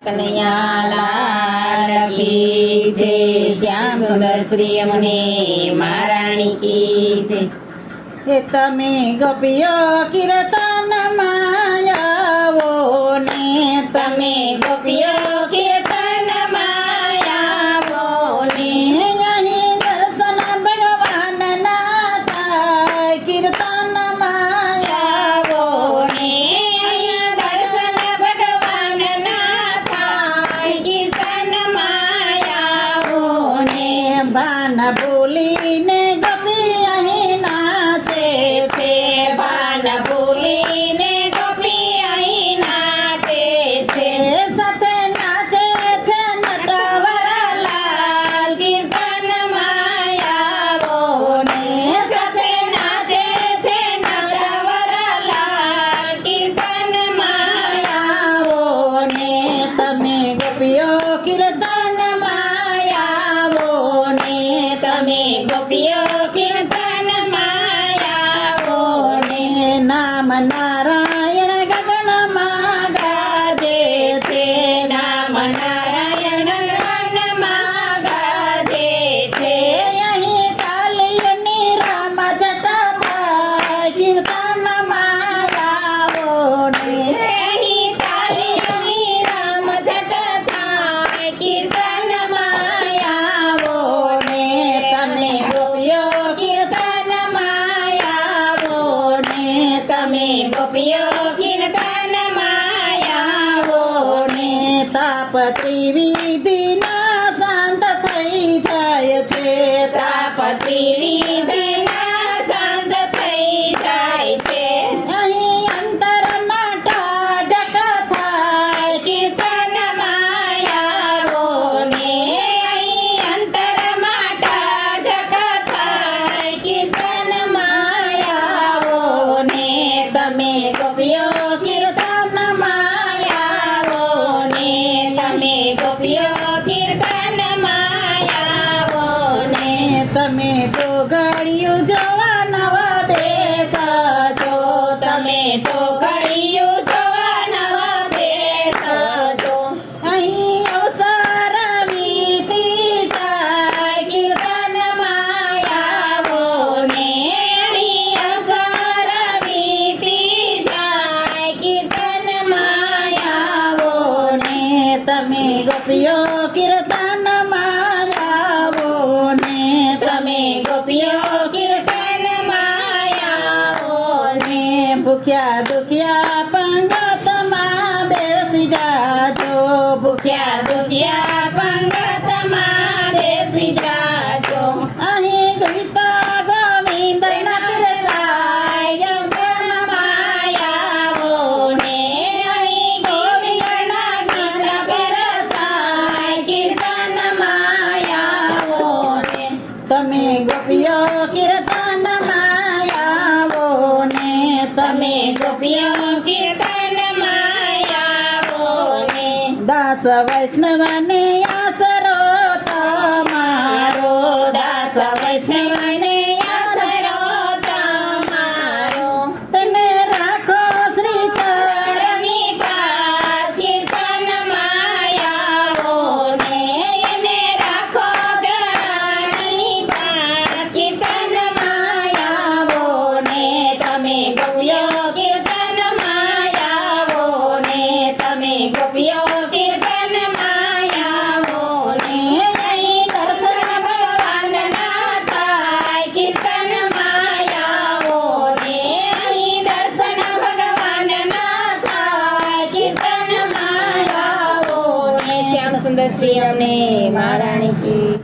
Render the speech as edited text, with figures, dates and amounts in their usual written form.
કનૈયા લાલ કી જય, શ્યામ સુંદર શ્રી અમને મહારાણી કી જય. એ તમે ગોપીઓ કીર્તન માયાવો ને, તમે ગોપીઓ કીર્તન માયાવો ને, અહીં દર્શન ભગવાન ના થાય કીર્તન માયાવો ને અહીંયા દર્શન ભગવાન ના થાય કીર્તન માયાવો ને. ભાન ભૂલીને ગોપી અહીં નાચે તે ભાન ભૂલીને ગોપી અહીં નાચે છે. સાથે નાચે છે નટવરલાલ કીર્તન માયાવો ને સાથે નાચે છે નટવરલાલ કીર્તન માયાવો ને. તમે ગોપીઓ કીર્તન માયાવો ને તમે ગોપીઓ કીર્તન માયાવો ને. નામ નારાયણ ગગનમાં ગાજે છે, નામ નારાયણ ગગનમાં ગાજે છે. અહીં તાલીઓની રામ જટા થાય કીર્તન માયાવો ને. અહીં તાલીઓની રામ જટ થાય કીર્તન માયાવો ને. તમે ગોપીઓ કીર્તન માયાવો ને તમે ગોપીઓ કીર્તન માયાવો ને. તાપ ત્રિવિધિના શાંત થઈ જાય છે, તાપ ત્રિવિધના શાંત થઈ જાય છે. અહીં અંતરમાં ટાઢક થાય કીર્તન માયાવો ને અહીં અંતરમાં ટાઢક થાય કીર્તન માયાવો ને. તમે ગોપીઓ કીર્તન માયાવો ને તમે ગોપીઓ કીર્તન માયાવો ને. તમે તો ઘડિયું જોવા નવા બેસજો, તમે તો ઘડિયું જોવા નવા બેસજો. અહીં અવસર વીતી જાય કીર્તન માયાવો ને અહીં અવસર વીતી જાય કીર્તન માયાવો ને. તમે ગોપીઓ કીર્તન માયાવો ને. તમે ગોપીઓ કીર્તન માયાવો ને. ભૂખ્યા દુખ્યા પંગતમાં બેસી જાજો, ભૂખ્યા દુખ્યા પંગતમાં બેસી જાજો. અહીં ગીતા ગોવિંદ પીરસાય કીર્તન માયાવો ને અહીં ગોવિંદના ગીત પીરસાય કીર્તન માયાવો ને. તમે ગોપીઓ કીર્તન માયાવો ને. તમે ગોપીઓ કીર્તન માયાવો ને. દાસ વૈષ્ણવને આસરો તમારો, દાસ વૈષ્ણવને આસરો તમારો. તને રાખો શ્રી ચરણની પાસ કીર્તન માયાવો ને એને રાખો ચરણની પાસ કીર્તન માયાવો ને. તમે ગોપીઓ કીર્તન માયાવો ને તમે ગોપીઓ કીર્તન માયાવો ને. અહીં દર્શન ભગવાન ના થાય કીર્તન માયાવો ને અહીં દર્શન ભગવાન ના થાય કીર્તન માયાવો ને. શ્યામ સુંદર શ્રી અમને મહારાણી કી